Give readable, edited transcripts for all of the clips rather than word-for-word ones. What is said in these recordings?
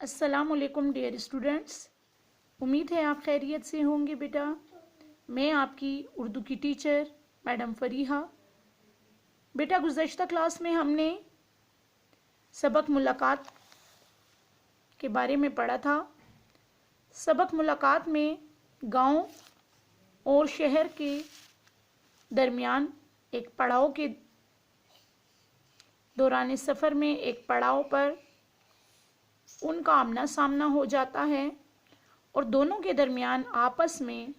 अस्सलामुअलैकुम dear students, उम्मीद है आप खैरियत से होंगे। बेटा, मैं आपकी उर्दू की टीचर मैडम फरीहा। बेटा, गुज़श्ता क्लास में हमने सबक मुलाकात के बारे में पढ़ा था। सबक मुलाकात में गांव और शहर के दरमियान एक पड़ाव के दौरान सफ़र में एक पड़ाव पर उनका आमना सामना हो जाता है और दोनों के दरमियान आपस में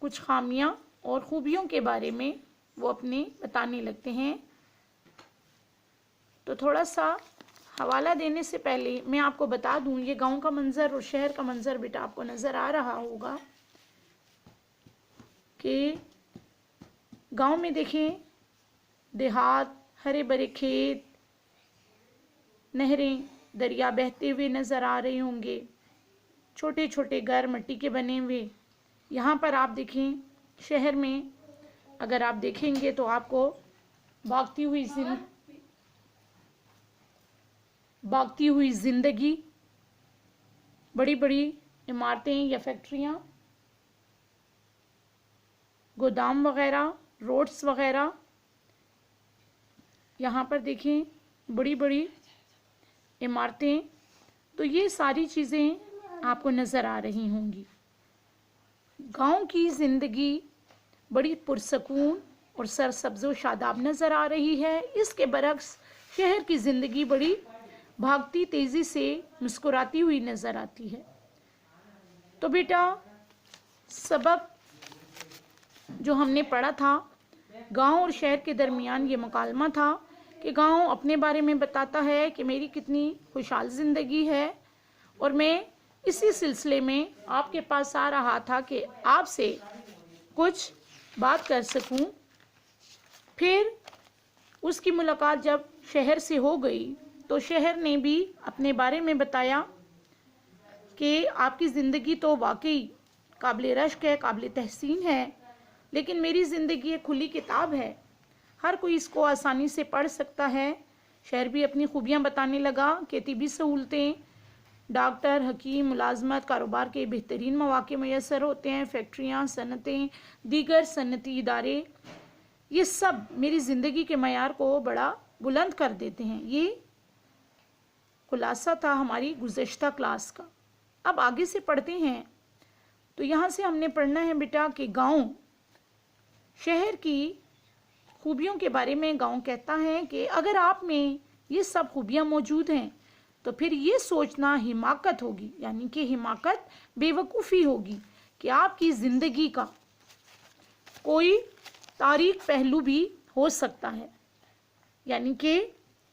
कुछ खामियां और खूबियों के बारे में वो अपने बताने लगते हैं। तो थोड़ा सा हवाला देने से पहले मैं आपको बता दूं, ये गांव का मंज़र और शहर का मंज़र बेटा आपको नज़र आ रहा होगा कि गांव में देखें देहात, हरे भरे खेत, नहरें, दरिया बहते हुए नज़र आ रहे होंगे, छोटे छोटे घर मिट्टी के बने हुए। यहाँ पर आप देखें शहर में अगर आप देखेंगे तो आपको भागती हुई ज़िंदगी, बड़ी बड़ी इमारतें या फैक्ट्रियाँ, गोदाम वगैरह, रोड्स वगैरह, यहाँ पर देखें बड़ी बड़ी इमारतें। तो ये सारी चीज़ें आपको नज़र आ रही होंगी। गांव की ज़िंदगी बड़ी पुरसकून और सरसब्ज़ व शादाब नज़र आ रही है। इसके बरक्स शहर की ज़िंदगी बड़ी भागती, तेज़ी से मुस्कुराती हुई नज़र आती है। तो बेटा, सबक जो हमने पढ़ा था, गांव और शहर के दरमियान ये मुकालमा था कि गांव अपने बारे में बताता है कि मेरी कितनी खुशहाल ज़िंदगी है, और मैं इसी सिलसिले में आपके पास आ रहा था कि आपसे कुछ बात कर सकूं। फिर उसकी मुलाकात जब शहर से हो गई तो शहर ने भी अपने बारे में बताया कि आपकी ज़िंदगी तो वाकई काबिल रश्क है, काबिल तहसीन है, लेकिन मेरी ज़िंदगी एक खुली किताब है, हर कोई इसको आसानी से पढ़ सकता है। शहर भी अपनी खूबियाँ बताने लगा कि तिबी सहूलतें, डॉक्टर, हकीम, मुलाजमत, कारोबार के बेहतरीन मौके मैसर होते हैं, फैक्ट्रियाँ, सनतें, दीगर सनती इदारे, ये सब मेरी ज़िंदगी के मयार को बड़ा बुलंद कर देते हैं। ये खुलासा था हमारी गुज़श्ता क्लास का। अब आगे से पढ़ते हैं। तो यहाँ से हमने पढ़ना है बेटा कि गाँव शहर की खूबियों के बारे में गाँव कहता है कि अगर आप में ये सब खूबियाँ मौजूद हैं तो फिर ये सोचना हिमाकत होगी, यानी कि हिमाकत बेवकूफ़ी होगी कि आपकी ज़िंदगी का कोई तारीक पहलू भी हो सकता है। यानी कि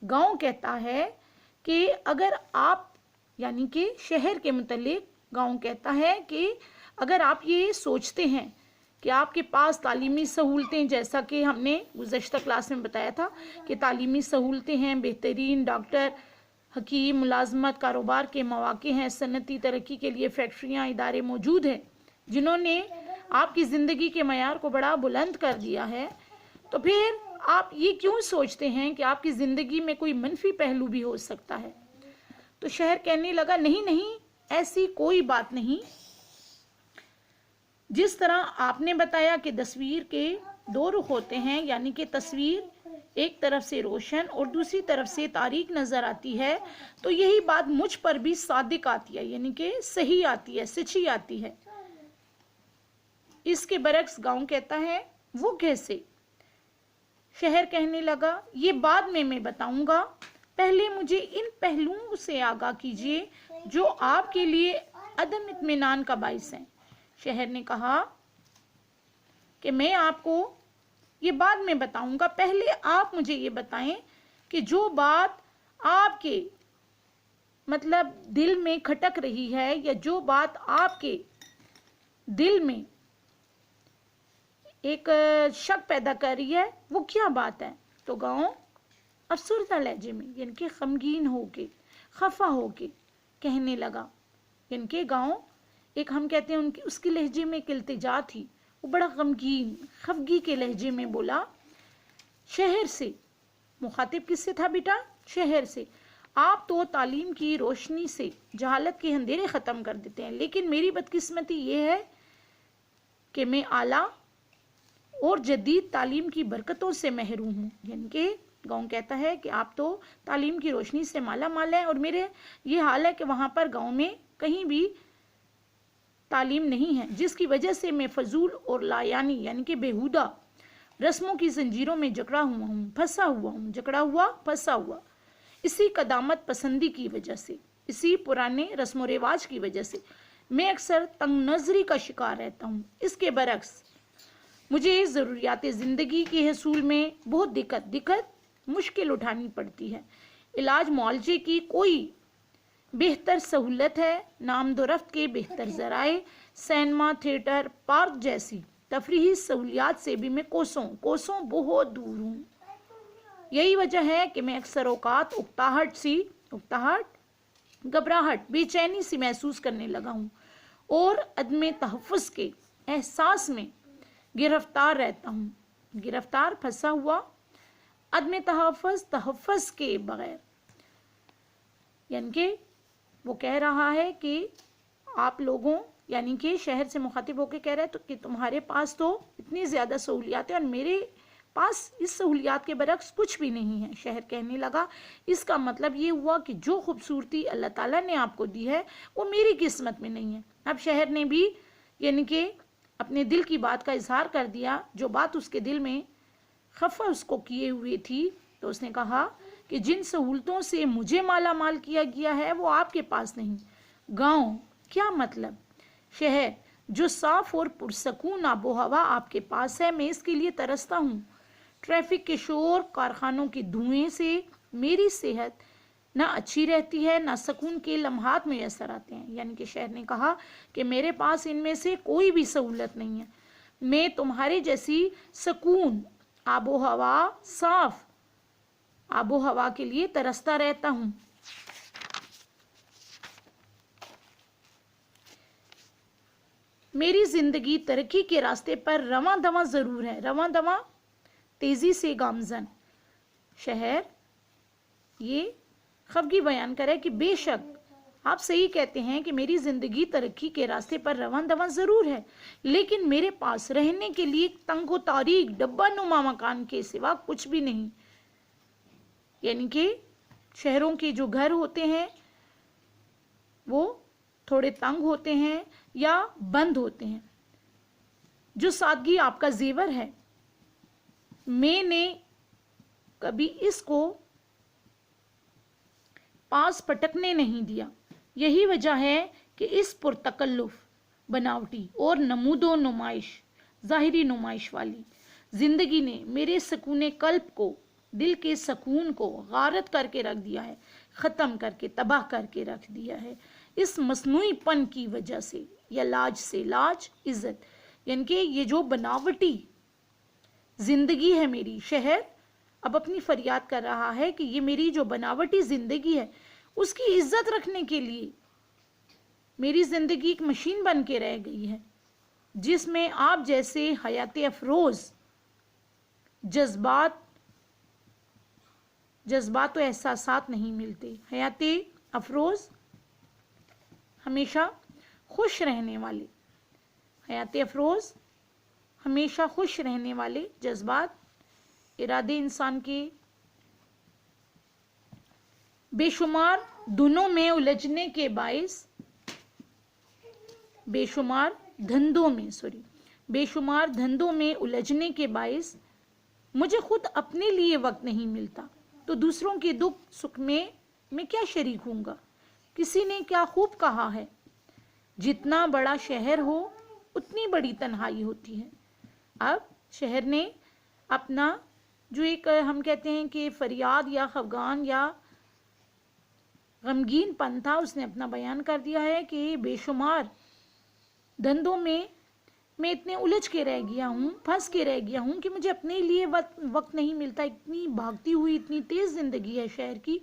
गाँव कहता है कि अगर आप, यानी कि शहर के मुतल्लिक गाँव कहता है कि अगर आप ये सोचते हैं कि आपके पास तालीमी सहूलतें, जैसा कि हमने गुज़श्ता क्लास में बताया था कि तालीमी सहूलतें हैं, बेहतरीन डॉक्टर, हकीम, मुलाजमत, कारोबार के मौके हैं, सनती तरक्की के लिए फैक्ट्रियाँ, इदारे मौजूद हैं जिन्होंने आपकी ज़िंदगी के मयार को बड़ा बुलंद कर दिया है, तो फिर आप ये क्यों सोचते हैं कि आपकी ज़िंदगी में कोई मनफी पहलू भी हो सकता है। तो शहर कहने लगा नहीं नहीं, ऐसी कोई बात नहीं। जिस तरह आपने बताया कि तस्वीर के दो रुख होते हैं, यानी कि तस्वीर एक तरफ से रोशन और दूसरी तरफ से तारीक नज़र आती है, तो यही बात मुझ पर भी सादिक आती है, यानी कि सही आती है, सच्ची आती है। इसके बरक्स गाँव कहता है वो कैसे। शहर कहने लगा ये बाद में मैं बताऊंगा, पहले मुझे इन पहलुओं से आगाह कीजिए जो आपके लिए अदम इत्मीनान का बाइस है। शहर ने कहा कि मैं आपको ये बाद में बताऊंगा, पहले आप मुझे ये बताएं कि जो बात आपके मतलब दिल में खटक रही है, या जो बात आपके दिल में एक शक पैदा कर रही है, वो क्या बात है। तो गाँव अफसरदा लहजे में, यानी कि गमगीन होके, खफा होके कहने लगा। यानी कि गाँव एक, हम कहते हैं उनकी, उसकी लहजे में एक इल्तिजा थी, वो बड़ा गमगीन खफगी के लहजे में बोला शहर से। मुखातिब किससे था बेटा? शहर से। आप तो तालीम की रोशनी से जहालत के अंधेरे ख़त्म कर देते हैं, लेकिन मेरी बदकिस्मती ये है कि मैं आला और जदीद तालीम की बरकतों से महरूम हूँ। यानी कि गाँव कहता है कि आप तो तालीम की रोशनी से माला माल हैं और मेरे ये हाल है कि वहाँ पर गाँव में कहीं भी तालीम नहीं है, जिसकी वजह से मैं फजूल और लायानी यानी कि बेहुदा रस्मों की जंजीरों में जकड़ा हुआ हूँ, फंसा हुआ हूँ, जकड़ा हुआ फंसा हुआ, इसी कदामत पसंदी की वजह से, इसी पुराने रस्म रिवाज की वजह से मैं अक्सर तंग नजरी का शिकार रहता हूँ। इसके बरक्स मुझे ज़रूरियात ज़िंदगी के हसूल में बहुत दिक्कत मुश्किल उठानी पड़ती है। इलाज मुआलजे की कोई बेहतर सहूलत है, नामदोरफ्त के बेहतर ज़राए, सिनेमा, थिएटर, पार्क जैसी तफरीही सहूलियात से भी मैं कोसों बहुत दूर हूँ। यही वजह है कि मैं अक्सर औकात उकताहट, घबराहट, बेचैनी सी महसूस करने लगा हूँ और अदम तहफ़्फ़ुज़ के एहसास में गिरफ्तार रहता हूँ। गिरफ्तार, फंसा हुआ, अदम तहफ़्फ़ुज़ के बगैर। यानी कि वो कह रहा है कि आप लोगों, यानी कि शहर से मुखातिब होकर कह रहे हैं तो कि तुम्हारे पास तो इतनी ज़्यादा सहूलियात है और मेरे पास इस सहूलियात के बरक्स कुछ भी नहीं है। शहर कहने लगा, इसका मतलब ये हुआ कि जो खूबसूरती अल्लाह ताला ने आपको दी है वो मेरी किस्मत में नहीं है। अब शहर ने भी यानी कि अपने दिल की बात का इजहार कर दिया, जो बात उसके दिल में खफा उसको किए हुए थी। तो उसने कहा कि जिन सहूलतों से मुझे माला माल किया गया है वो आपके पास नहीं। गाँव क्या मतलब, शहर जो साफ और पुरसकून आबो हवा आपके पास है, मैं इसके लिए तरसता हूँ। ट्रैफिक के शोर, कारखानों के धुएं से मेरी सेहत ना अच्छी रहती है, ना सुकून के लम्हात मुयसर आते हैं। यानी कि शहर ने कहा कि मेरे पास इनमें से कोई भी सहूलत नहीं है। मैं तुम्हारे जैसी सुकून, आबो हवा, साफ आबो हवा के लिए तरसता रहता हूँ। मेरी जिंदगी तरक्की के रास्ते पर रवां दवां जरूर है, रवां दवां, तेजी से गामजन। शहर ये खफगी बयान करे कि बेशक आप सही कहते हैं कि मेरी जिंदगी तरक्की के रास्ते पर रवां दवां जरूर है, लेकिन मेरे पास रहने के लिए तंगो तारीख डब्बा नुमा मकान के सिवा कुछ भी नहीं। यानी कि शहरों के जो घर होते हैं वो थोड़े तंग होते हैं या बंद होते हैं। जो सादगी आपका जेवर है, मैंने कभी इसको पास पटकने नहीं दिया। यही वजह है कि इस पुरतकल्लुफ, बनावटी और नमूदो नुमाइश, जाहिरी नुमाइश वाली जिंदगी ने मेरे सुकून कल्ब को, दिल के सुकून को गारत करके रख दिया है, ख़त्म करके, तबाह करके रख दिया है। इस मसनूईपन की वजह से, या लाज से लाज, इज्जत, यानी कि ये जो बनावटी जिंदगी है मेरी, शहर अब अपनी फरियाद कर रहा है कि ये मेरी जो बनावटी जिंदगी है उसकी इज्जत रखने के लिए मेरी जिंदगी एक मशीन बन के रह गई है, जिसमें आप जैसे हयात अफरोज जज्बात और एहसासात नहीं मिलते। हयात अफरोज हमेशा खुश रहने वाले, हयात अफरोज हमेशा खुश रहने वाले जज्बात, इरादे इंसान के बेशुमार धुनों में उलझने के बायस, बेशुमार धंधों में उलझने के बायस मुझे खुद अपने लिए वक्त नहीं मिलता, तो दूसरों के दुख सुख में मैं क्या शरीक हूँगा। किसी ने क्या खूब कहा है, जितना बड़ा शहर हो उतनी बड़ी तन्हाई होती है। अब शहर ने अपना जो एक हम कहते हैं कि फरियाद या खफगान या गमगीन पन था, उसने अपना बयान कर दिया है कि बेशुमार धंधों में मैं इतने उलझ के रह गया हूँ, फंस के रह गया हूँ कि मुझे अपने लिए वक्त नहीं मिलता। इतनी भागती हुई, इतनी तेज़ ज़िंदगी है शहर की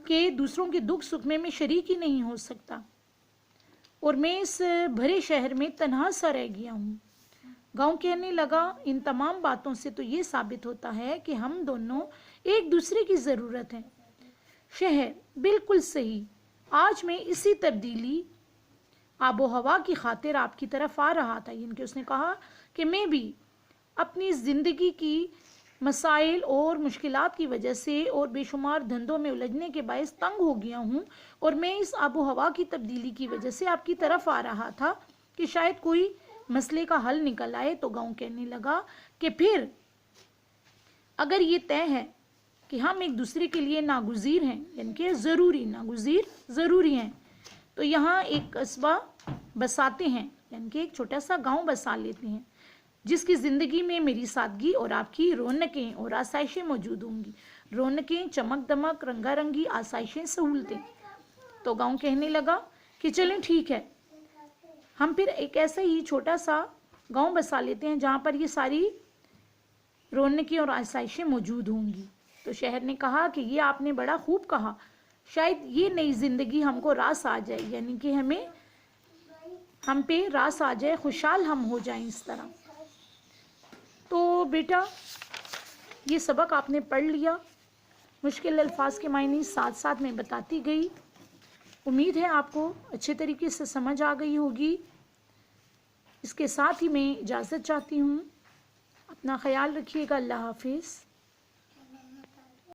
कि दूसरों के दुख सुख में मैं शरीक ही नहीं हो सकता, और मैं इस भरे शहर में तन्हा सा रह गया हूँ। गाँव कहने लगा, इन तमाम बातों से तो ये साबित होता है कि हम दोनों एक दूसरे की ज़रूरत है। शहर, बिल्कुल सही। आज मैं इसी तब्दीली आबो हवा की खातिर आपकी तरफ आ रहा था। यानी कि उसने कहा कि मैं भी अपनी ज़िंदगी की मसाइल और मुश्किलात की वजह से और बेशुमार धंधों में उलझने के बायस तंग हो गया हूँ, और मैं इस आबो हवा की तब्दीली की वजह से आपकी तरफ आ रहा था कि शायद कोई मसले का हल निकल आए। तो गाँव कहने लगा कि फिर अगर ये तय है कि हम एक दूसरे के लिए नागुज़ीर हैं, यानी कि ज़रूरी, नागुज़ीर ज़रूरी हैं, तो यहाँ एक कस्बा बसाते हैं, यानी कि एक छोटा सा गांव बसा लेते हैं, जिसकी ज़िंदगी में मेरी सादगी और आपकी रौनकें और आसाइशें मौजूद होंगी। रौनकें, चमक दमक, रंगारंगी, आसाइशें, सहूलतें। तो गांव कहने लगा कि चलें ठीक है, हम फिर एक ऐसा ही छोटा सा गांव बसा लेते हैं जहाँ पर ये सारी रौनकें और आसाइशें मौजूद होंगी। तो शहर ने कहा कि ये आपने बड़ा खूब कहा, शायद ये नई ज़िंदगी हमको रास आ जाए, यानी कि हम पे रास आ जाए, खुशहाल हम हो जाएं इस तरह। तो बेटा, ये सबक आपने पढ़ लिया। मुश्किल अल्फाज के मायने साथ साथ में बताती गई। उम्मीद है आपको अच्छे तरीके से समझ आ गई होगी। इसके साथ ही मैं इजाज़त चाहती हूँ। अपना ख्याल रखिएगा। अल्लाह हाफिज़।